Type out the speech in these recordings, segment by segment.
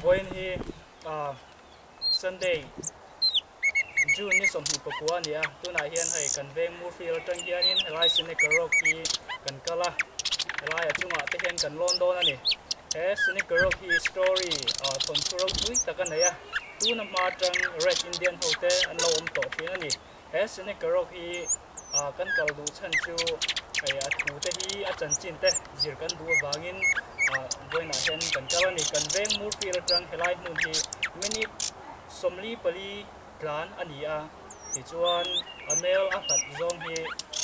When he Sunday June ni som hi pakua nia tuna hian hai kan veng Moorefield tang hianin helai Seneca Rocks hi kan kala helai achunga te hian kan London ani he Seneca Rocks hi story thon thuro tui takan aya tuna ma tang Red Indian hote an lo om to thin ani he Seneca Rocks hi kan kal du chan chu ai thu te hi a chan chin te zir kan du wangin voina hian kan kala ni kan veng Moorefield tang helai mun hi many somli pali plan ani a ti chuan a mel a khat zong hi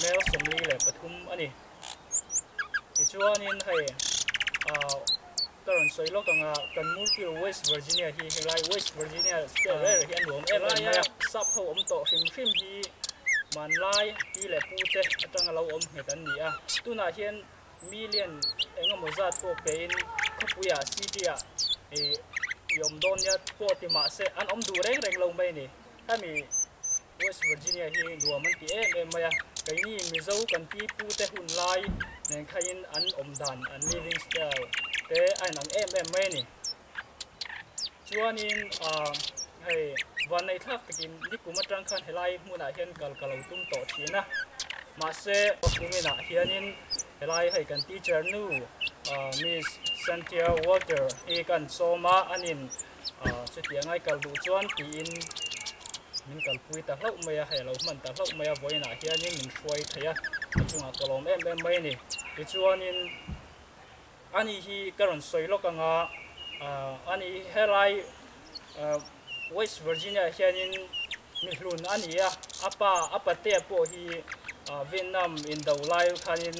mel somli le pathum ani ti chuan in hei karon soilo kanga kan Moorefield West Virginia hi helai West Virginia state le hian nuam elaya sap ho om to hrim hi man lai ti le pu te atang lo om he kan ni a tuna hian million engemaw zat ko pein khapuya city a yom don ya po ti ma se an om du reng lo mai ni kami West Virginia hi nuaman ti em maya kai ni mizo kan ti pu te hun lai nen khain an om dan an living style te an ang em mai ni chuanin hei van nei thak takin ni kuma tang khan helai muna hian kal tum to thina ma se kumina hianin helai hei kan teacher nu Miss Cynthia Walters he kan soma anin chutia ngai kal du chuan ti in min kal pui ta hlau maya hello man ta hlau maya voina hianin min hruai thaya chunga kolom em mai ni ti chuanin ani hi karon soilo kanga ani helai West Virginia hianin mi hlun ani a apa te po hi Vietnam in do lai khanin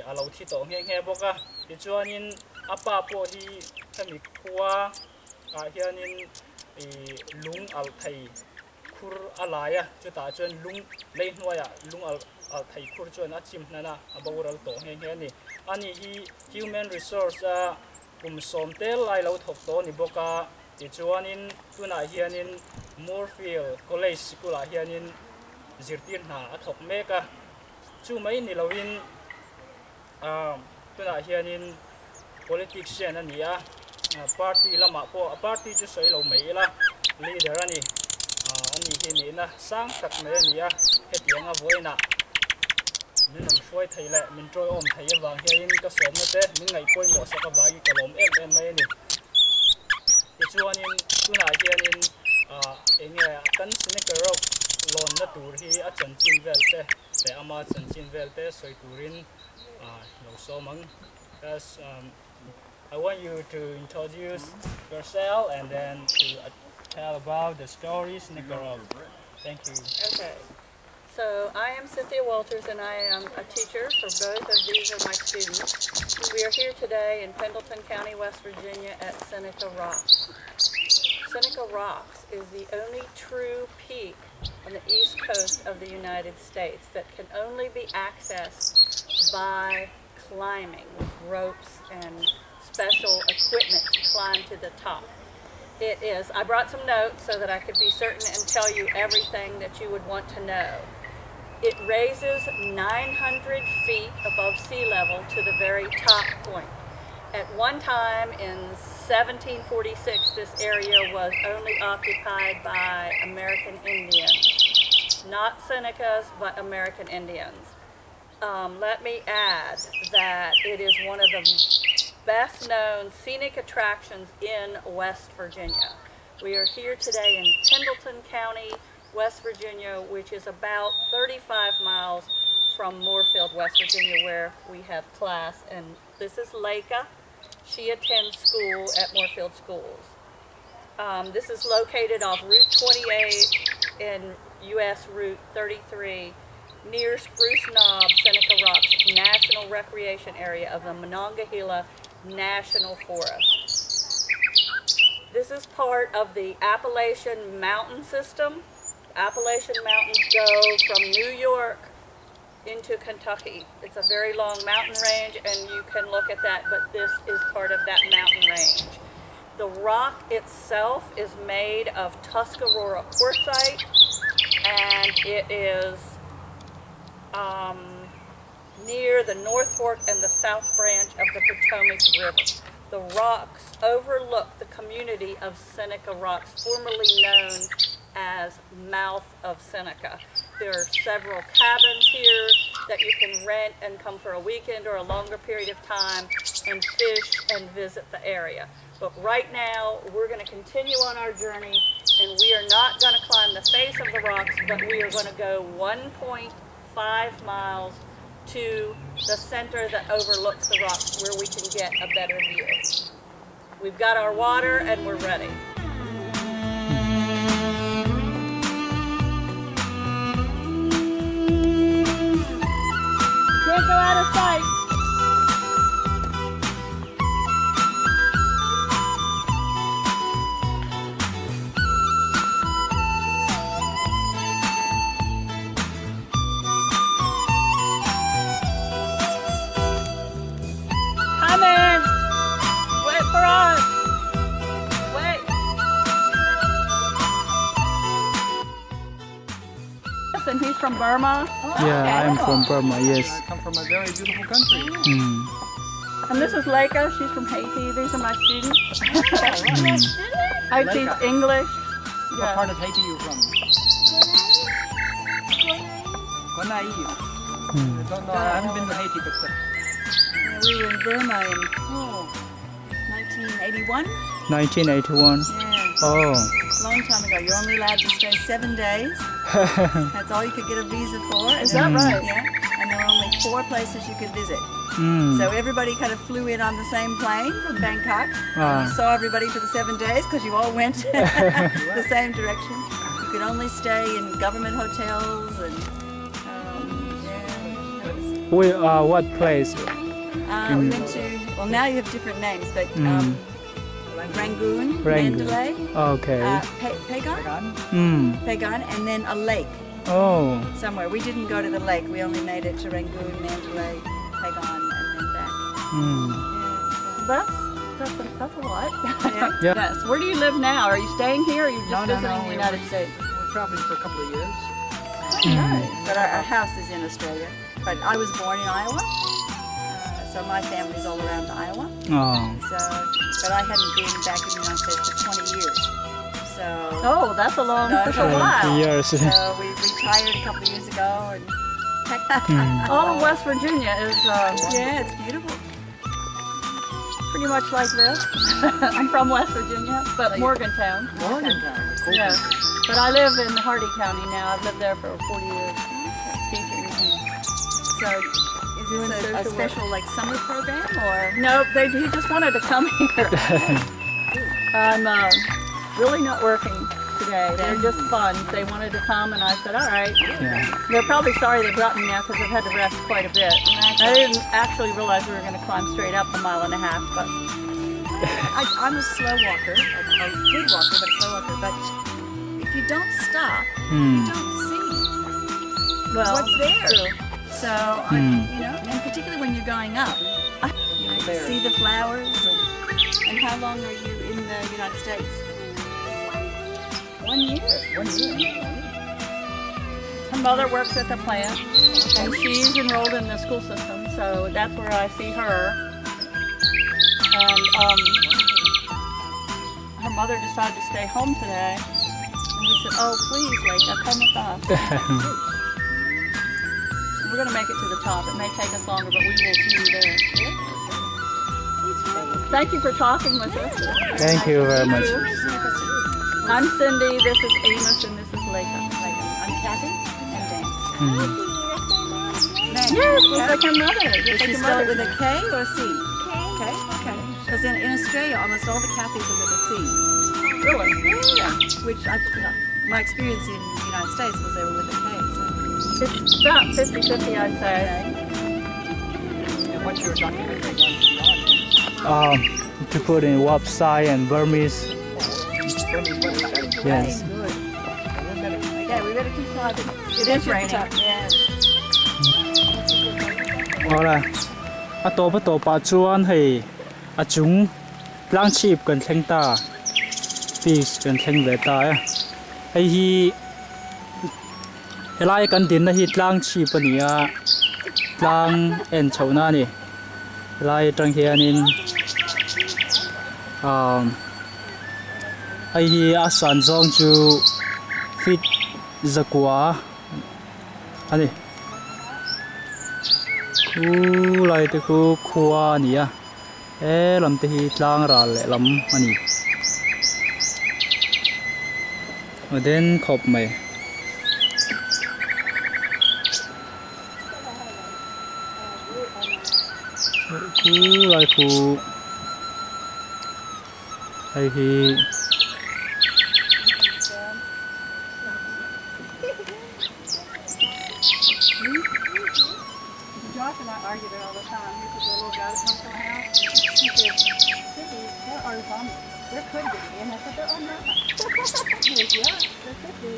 alo thi to nge boka ti chuanin apa po hi thami khuwa hianin lung al thai khur alaya chuta chuan lung lei hnuaya lung al thai khur chuan a chim nana aboral to nge ni ani hi human resource kum som tel lai lo thok to ni boka ti chuanin tuna hianin Moorefield College School a hianin zirtir na a thok meka chu mai ni lovin tuna hianin politics chen ania party lama po party chu soi lo mai la leader ani hi ni na sang tak me ania hetianga voina min am foi thaile min troi om thai wang hian ka som na te min ngai poi mo sa ka wagi kalom em mai ni ti chuanin tuna hianin enge kan Seneca Rocks lon na tur hi a chan chin vel te ama chan chin vel te soi turin no so mang as I want you to introduce yourself and then to tell about the stories Seneca Rocks. Thank you. Okay. So I am Cynthia Walters and I am a teacher for both of these are my students. We are here today in Pendleton County, West Virginia at Seneca Rocks. Seneca Rocks is the only true peak on the east coast of the United States that can only be accessed by climbing with ropes and special equipment to climb to the top. It is, I brought some notes so that I could be certain and tell you everything that you would want to know. It raises 900 feet above sea level to the very top point. At one time in 1746, this area was only occupied by American Indians. Not Senecas, but American Indians. Let me add that it is one of the best known scenic attractions in West Virginia. We are here today in Pendleton County, West Virginia, which is about 35 miles from Moorefield, West Virginia, where we have class. And this is Leka. She attends school at Moorefield Schools. This is located off Route 28 in US Route 33 near Spruce Knob, Seneca Rocks National Recreation Area of the Monongahela National Forest. This is part of the Appalachian Mountain System. Appalachian Mountains go from New York into Kentucky. It's a very long mountain range, and you can look at that, but this is part of that mountain range. The rock itself is made of Tuscarora quartzite, and it is near the North Fork and the South Branch of the Potomac River. The rocks overlook the community of Seneca Rocks, formerly known as Mouth of Seneca. There are several cabins here that you can rent and come for a weekend or a longer period of time and fish and visit the area. But right now, we're going to continue on our journey, and we are not going to climb the face of the rocks, but we are going to go 1.5 miles to the center that overlooks the rocks where we can get a better view. We've got our water and we're ready. Can't go out of sight. Come in. Wait for us. Wait. And he's from Burma. Yeah, I'm from Burma, yes. I come from a very beautiful country. And this is Leka. She's from Haiti. These are my students. I teach Leka. English. What part of Haiti are you from? Guanais. I don't know. I haven't been to Haiti, but We were in Burma in 1981. 1981. Yeah, Oh. long time ago. You're only allowed to stay 7 days. That's all you could get a visa for. Is that right? Yeah. And there were only 4 places you could visit. So everybody kind of flew in on the same plane from Bangkok. And you saw everybody for the 7 days because you all went the same direction. You could only stay in government hotels and What place? we went to, well now you have different names, but Rangoon, Mandalay, Okay. Pagan, Pagan, and then a lake Oh. somewhere. We didn't go to the lake. We only made it to Rangoon, Mandalay, Pagan, and then back. That's a lot. Yeah. Yeah. Yes. Where do you live now? Are you staying here or are you just No, visiting the United States? we're traveling for a couple of years. But our house is in Australia. But I was born in Iowa, so my family's all around Iowa. Oh. So, but I hadn't been back in the United States for 20 years. So. Oh, that's a long, No, that's a while. Yes. So we retired a couple of years ago, and All of West Virginia is yeah, it's beautiful. pretty much like this. I'm from West Virginia, but Morgantown. Morgantown. Cool. Yeah. But I live in Hardy County now. I've lived there for 40 years teaching. So is this a special like summer program or? No, he just wanted to come here. I'm really not working today. They're just fun. They wanted to come, and I said, all right. Yeah. They're probably sorry they brought me now because I've had to rest quite a bit. I didn't actually realize we were going to climb straight up 1.5 miles, but I'm a slow walker, a good walker, but a slow walker. But if you don't stop, you don't see well, what's there. true. So, you know, and particularly when you're going up, you know, you see the flowers. And how long are you in the United States? 1 year. 1 year. Her mother works at the plant, and she's enrolled in the school system, so that's where I see her. And her mother decided to stay home today, and we said, "Oh, please, Leka, come with us." We're going to make it to the top. It may take us longer, but we will see you there. Thank you for talking with us. Thank you very much. I'm Cindy, this is Amos, and this is Leka. I'm Kathy and Dan. Yes, looks like your mother. Is she spelled with a K or a C? K. Okay. Because in Australia, almost all the Kathys are with a C. Really? Yeah. Which, my experience in the United States was they were with a K. So. It's about 50-50, I'd say. And what's your documentary going to be on? To put in website and Burmese. Yes. Good. Okay, we better keep climbing. It is raining. Yeah. 好啦，ตัวปะจวนให้จุงล้างชีพกันแข่งตาปีกันแข่งเวตาไอ้ฮีไล่กันดินนะฮีล้างชีพปนี่ล้างเอ็นชาวนานี่ไล่จังเฮียนินไอ้ฮีอาสันจงจูฟิตจักว่าอันนี้คูไล่ตะคูขวานี่ลำตะฮีล้างรัลเลยลำอันนี้เดินขบไหมคูไล่คูไอ้ฮี Josh and I argue there all the time. Here's the little guy that comes to the house. He said, "Cynthia, there are zombies. There could be." And I said, "There are not." He goes, "Yeah, there could be."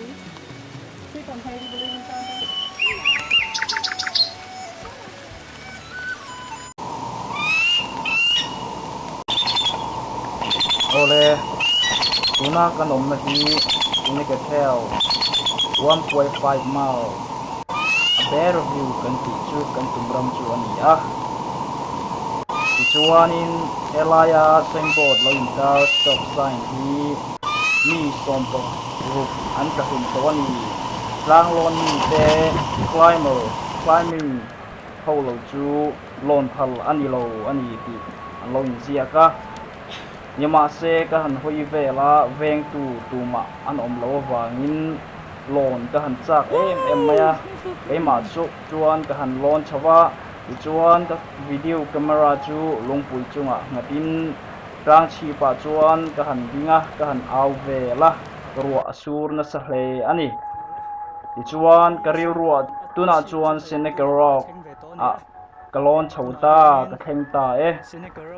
People in Haiti believe in zombies. โอเลดูน่าขนมนะทีนี่ก็แค่1.5 mile a bear view กันติดชุดกันตุ่มรำจวนนี่จวนอินเอลายาเซงบอดเราอินเตอร์สต็อปไซน์ที่มีสมบูรณ์รูปอันกระหุ่นตัวนี้ล้างลอนมีแต่คลายมิ่งเขาเราจูลอนพัลอันนี้เราอันนี้ที่อันเราอินเซียกะยมาเซก็หันหอยเวลาเวงตูมาอันอมโลวางินลอนก็หันจากเอ็มมาไอมาจุจวนก็หันลอนชาวะจวนก็วิดีโอแคมราจูลงปุยจุงอ่ะงัดินร่างชีปะจวนก็หันดิงอ่ะก็หันเอาเวลารัวสูรนัสเลอันนี้จวนก็เรียวรัวตุนาจวนเซเนกรอกอ่ะกลอนชาวตากระเทงตา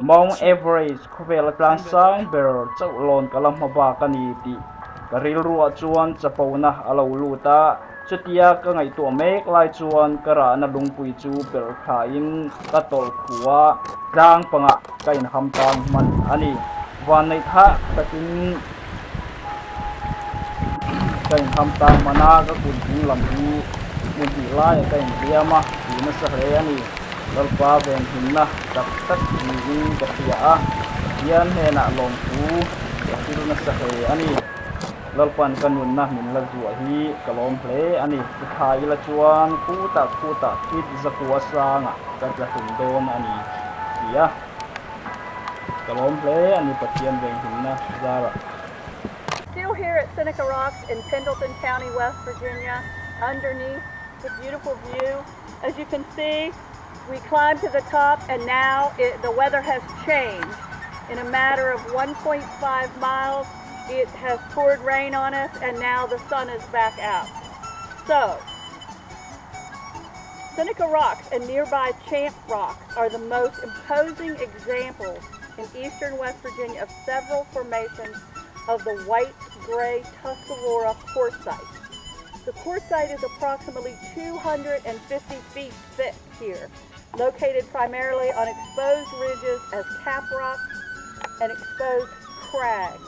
มองเอเวอเรจคูเวลกลางสังเบอร์เจ้าลอนกะลำมาบากันอีตีกะริลรัวจวนจะปูนะอาลูลูตาจุดยาก็ไงตัวเมกลายจวนกระนาลุงปุยจูเบอร์ขายิงกะตอลขัวกลางปังะไก่นคำตามมันอันนี้วันในท่าตะกินไก่คำตามมานาก็คุณถึงลำดูมุนตีไล่ไก่เดียมาตีนัสเรียนี่ลลปาเวนหินนะตักมีกับเสียยันเฮน่ะลงหูกับที่นัสเรียอันนี้ลลปันกันนุนนะมินละจัวฮีกลอมเพลอันนี้ขายละจวนคูตาคิดจะกัวสางอ่ะกันจะถึงโดนอันนี้เสียกลอมเพลอันนี้ปะเทียนเวนหินนะซาระ Still here at Seneca Rocks in Pendleton County, West Virginia, underneath the beautiful view. As you can see, we climbed to the top and now the weather has changed. In a matter of 1.5 miles, it has poured rain on us and now the sun is back out. So, Seneca Rocks and nearby Champ Rocks are the most imposing examples in eastern West Virginia of several formations of the white-gray Tuscarora quartzite. The quartzite is approximately 250 feet thick here, located primarily on exposed ridges as cap rocks and exposed crags.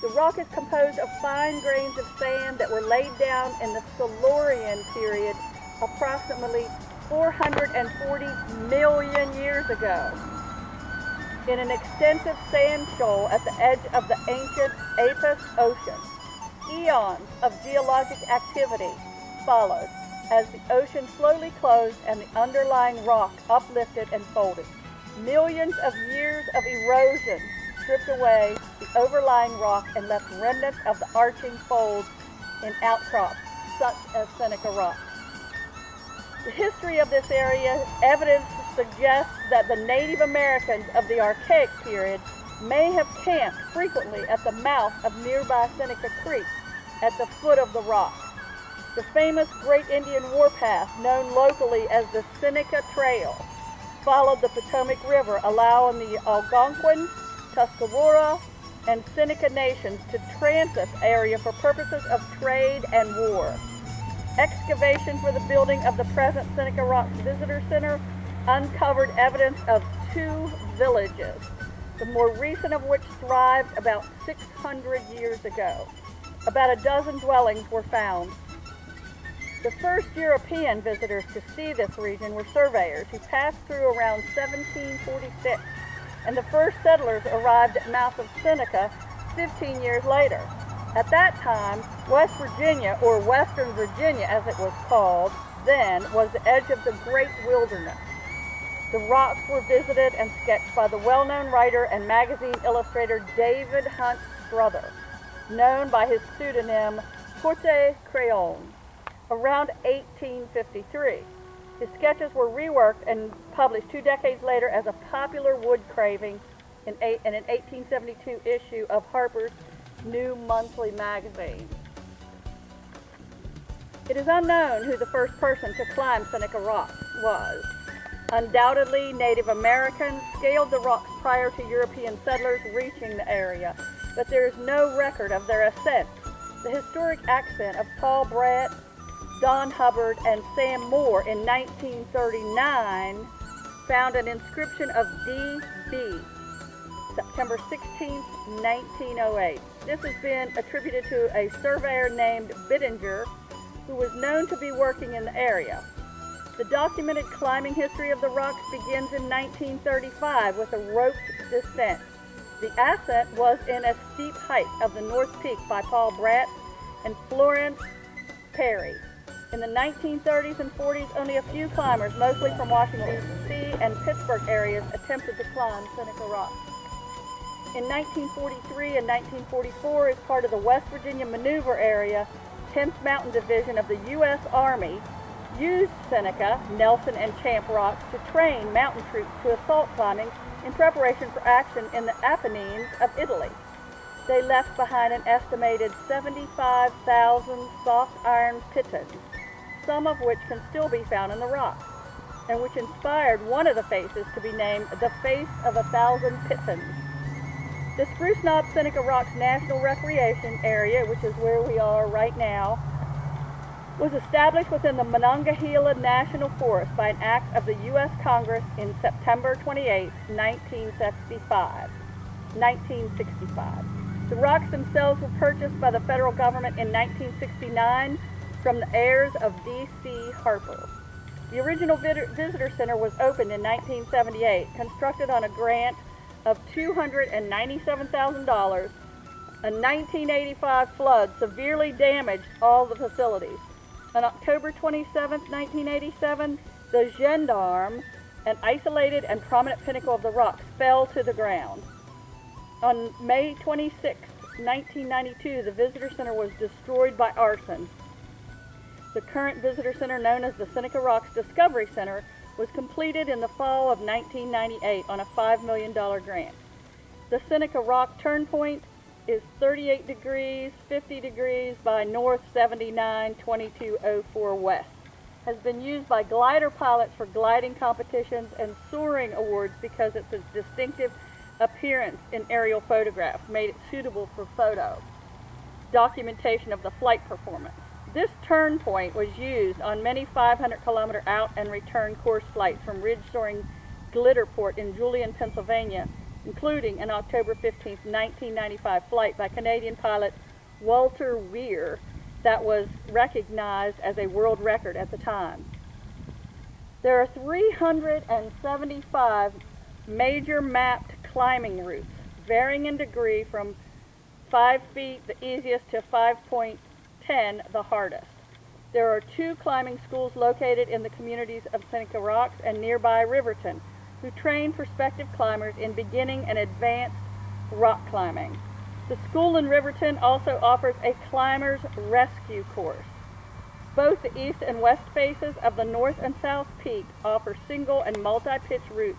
The rock is composed of fine grains of sand that were laid down in the Silurian period approximately 440 million years ago in an extensive sand shoal at the edge of the ancient Apus Ocean. Eons of geologic activity followed as the ocean slowly closed and the underlying rock uplifted and folded. Millions of years of erosion stripped away the overlying rock and left remnants of the arching folds in outcrops such as Seneca Rocks. The history of this area evidence suggests that the Native Americans of the Archaic period may have camped frequently at the mouth of nearby Seneca Creek at the foot of the rock. The famous Great Indian Warpath, known locally as the Seneca Trail, followed the Potomac River, allowing the Algonquin, Tuscarora, and Seneca nations to transit the area for purposes of trade and war. Excavation for the building of the present Seneca Rocks Visitor Center uncovered evidence of 2 villages, the more recent of which thrived about 600 years ago. About a dozen dwellings were found. The first European visitors to see this region were surveyors who passed through around 1746, and the first settlers arrived at mouth of Seneca 15 years later. At that time, West Virginia, or Western Virginia as it was called then, was the edge of the great wilderness. The rocks were visited and sketched by the well-known writer and magazine illustrator David Hunt Strother, known by his pseudonym Courte Crayon, around 1853. His sketches were reworked and published 2 decades later as a popular wood carving in an 1872 issue of Harper's New Monthly magazine. It is unknown who the first person to climb Seneca Rocks was. Undoubtedly, Native Americans scaled the rocks prior to European settlers reaching the area, but there is no record of their ascent. The historic ascent of Paul Brett, Don Hubbard, and Sam Moore in 1939 found an inscription of D.B., September 16, 1908. This has been attributed to a surveyor named Bittinger, who was known to be working in the area. The documented climbing history of the rocks begins in 1935 with a roped descent. The ascent was in a steep height of the North Peak by Paul Brett and Florence Perry. In the 1930s and 40s, only a few climbers, mostly from Washington, D.C. and Pittsburgh areas, attempted to climb Seneca Rocks. In 1943 and 1944, as part of the West Virginia Maneuver Area, 10th Mountain Division of the U.S. Army used Seneca, Nelson, and Champ Rocks to train mountain troops to assault climbing in preparation for action in the Apennines of Italy. They left behind an estimated 75,000 soft iron pitons, some of which can still be found in the rocks, and which inspired one of the faces to be named the Face of 1,000 Pitons. The Spruce Knob Seneca Rocks National Recreation Area, which is where we are right now, was established within the Monongahela National Forest by an act of the U.S. Congress in September 28, 1965. The rocks themselves were purchased by the federal government in 1969 from the heirs of D.C. Harper. The original visitor center was opened in 1978, constructed on a grant of $297,000. A 1985 flood severely damaged all the facilities. On October 27, 1987, the Gendarme, an isolated and prominent pinnacle of the rocks, fell to the ground. On May 26, 1992, the visitor center was destroyed by arson. The current visitor center, known as the Seneca Rocks Discovery Center, was completed in the fall of 1998 on a $5 million grant. The Seneca Rock turn point is 38 degrees, 50 degrees by north 79, 2204 west. Has been used by glider pilots for gliding competitions and soaring awards because its distinctive appearance in aerial photographs made it suitable for photo documentation of the flight performance. This turn point was used on many 500-kilometer out and return course flights from ridge-soaring Glitterport in Julian, Pennsylvania, including an October 15, 1995 flight by Canadian pilot Walter Weir that was recognized as a world record at the time. There are 375 major mapped climbing routes, varying in degree from 5 feet, the easiest, to 5.10, the hardest. There are 2 climbing schools located in the communities of Seneca Rocks and nearby Riverton, who train prospective climbers in beginning and advanced rock climbing. The school in Riverton also offers a climber's rescue course. Both the east and west faces of the north and south peak offer single and multi-pitch routes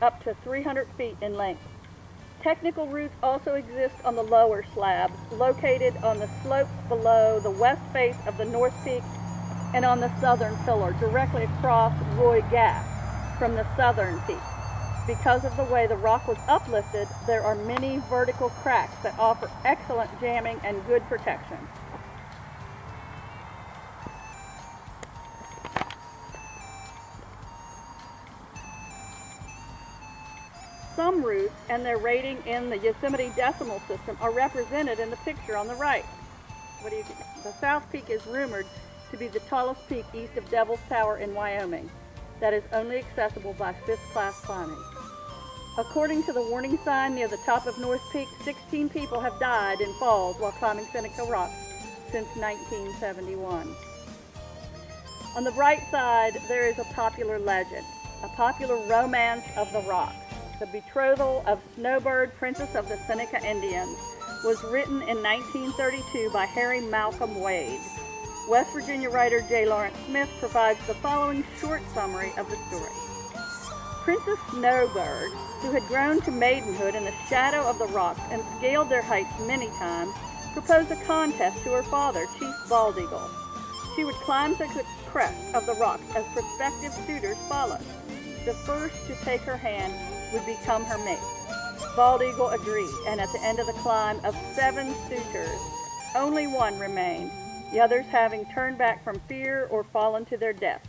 up to 300 feet in length. Technical routes also exist on the lower slabs, located on the slopes below the west face of the North Peak and on the southern pillar, directly across Roy Gap from the southern peak. Because of the way the rock was uplifted, there are many vertical cracks that offer excellent jamming and good protection. Some routes and their rating in the Yosemite decimal system are represented in the picture on the right. The South Peak is rumored to be the tallest peak east of Devil's Tower in Wyoming that is only accessible by 5th class climbing. According to the warning sign near the top of North Peak, 16 people have died in falls while climbing Seneca Rocks since 1971. On the right side, there is a popular legend, a popular romance of the rocks. The Betrothal of Snowbird, Princess of the Seneca Indians, was written in 1932 by Harry Malcolm Wade. West Virginia writer J. Lawrence Smith provides the following short summary of the story. Princess Snowbird, who had grown to maidenhood in the shadow of the rocks and scaled their heights many times, proposed a contest to her father, Chief Bald Eagle. She would climb to the crest of the rocks as prospective suitors followed. The first to take her hand would become her mate. Bald Eagle agreed, and at the end of the climb, of 7 suitors, only 1 remained, the others having turned back from fear or fallen to their death.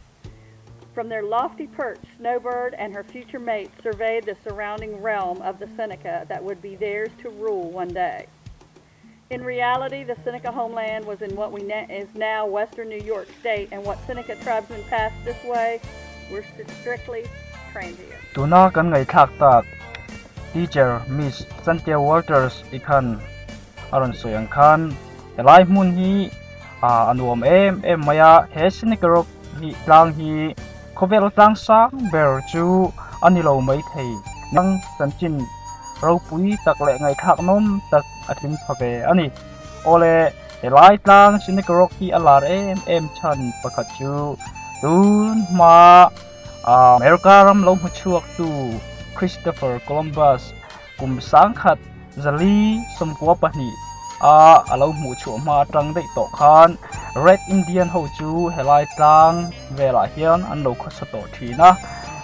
From their lofty perch, Snowbird and her future mate surveyed the surrounding realm of the Seneca that would be theirs to rule one day. In reality, the Seneca homeland was in what is now western New York State, and what Seneca tribesmen passed this way were strictly transient. Tuna kan ngai thak tak teacher Miss Cynthia Walters ikan aron soyang khan elai mun hi anuam em maya he Seneca Rock hi tlang hi Khawvel tlang sang ber chu anilo mai thei nang sanchin ro pui tak le ngai thak nom tak atim phave ani ole elai tlang Seneca Rock hi alar em chan pakhat chu tun ma America ram lo chuak tu Christopher Columbus kum sang khat zali somkwa pani alo mu chu ma tang dei to khan Red Indian ho chu helai tlang vela hian an lo khosato thina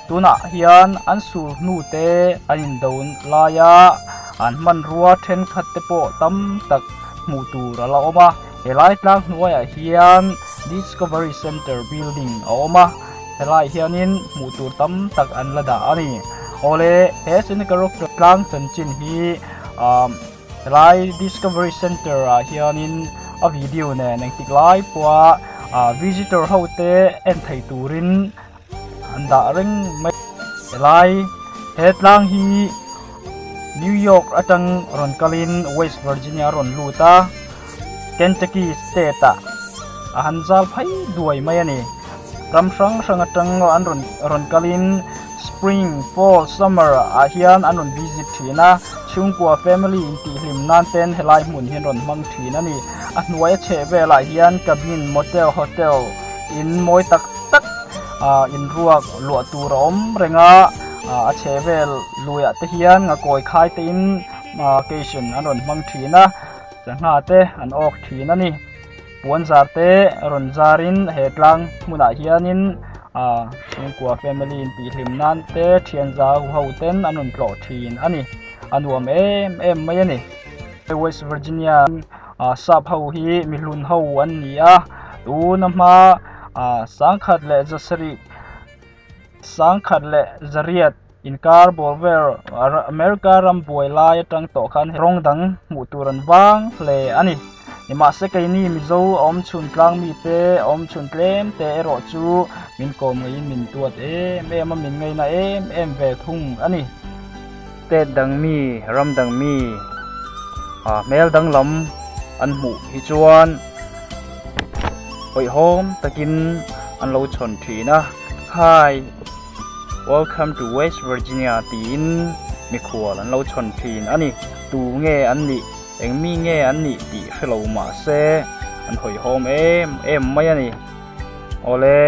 tuna hian an su nu te an don laya an man ruwa then khat te po tam tak mu tu ra la oma helai tlang nuaya hian Discovery Center building oma helai hianin mu tur tam tak an lada ani ole he Seneca Rock tlang sanchin hi helai Discovery Center hianin a video ne nang tiklai pwa visitor hote en thei turin anda reng mai helai he tlang hi New York atang ron kalin West Virginia ron luta Kentucky state hanzal phai duai mai ani ramsang sangatang an ron kalin spring fall summer hian an ron visit thina chungkwa family inti hlim nan ten helai mun hian ron mang thina ni a hnuai che vela hian cabin motel hotel in moi tak tak in ruak lo tur om renga a che vel luya te hian nga koi khai te in vacation an ron mang thina changa te an ok thina ni puan zar te ron zarin hetlang muna hianin chungkwa family inti hlim nan te thian za ho ten an ron tlo thin ani anuam em mai ani West Virginia sap ho hi milun ho an nia tu nama sangkhat le jasari sangkhat le zariat inkar bolver America ram boila ya tang to khan rong dang mu turan wang le ani ima se kai ni mi zo om chun tlang mi te om chun tlem te ro chu min kom ngai min tuat em ma min ngai na em ve thung ani te dang mi ram dang mi mel dang lam an mu hi chuan oi hom takin an lo chon thina hi welcome to West Virginia tin mi khual an lo chon thin ani tu nge an ni eng mi nge an ni ti fellow ma se an hoi hom em mai ani ole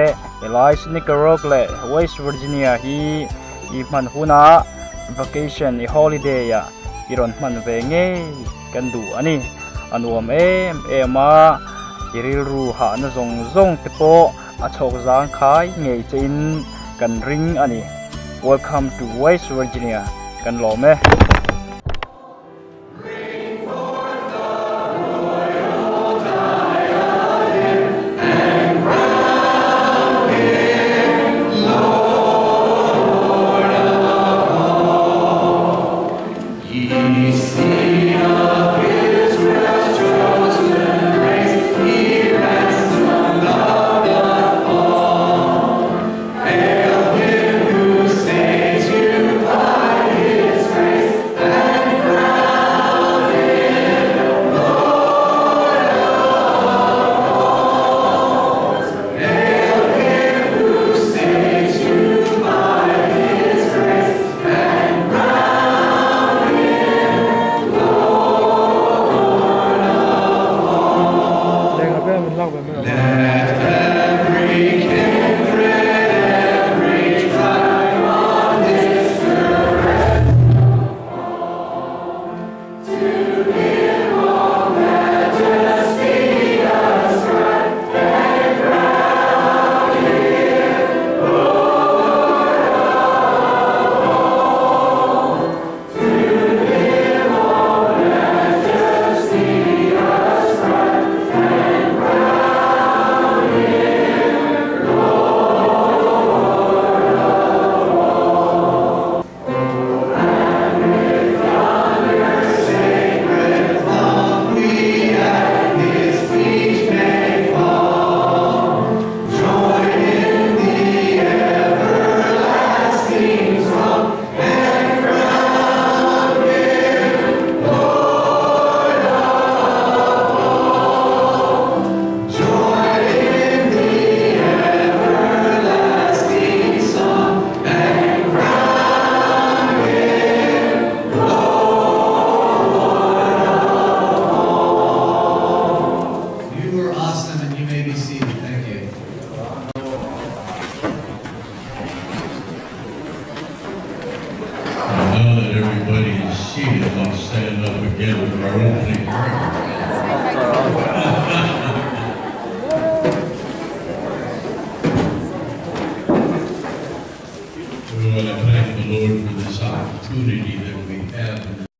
Seneca Rocks le West Virginia hi i man huna vacation i holiday ya iron man ve nge kan du ani anuam ma iril ru ha na zong te po a chok zang khai ngei chin kan ring ani welcome to West Virginia kan lo me Stand up again for our opening prayer. We want to thank the Lord for this opportunity that we have.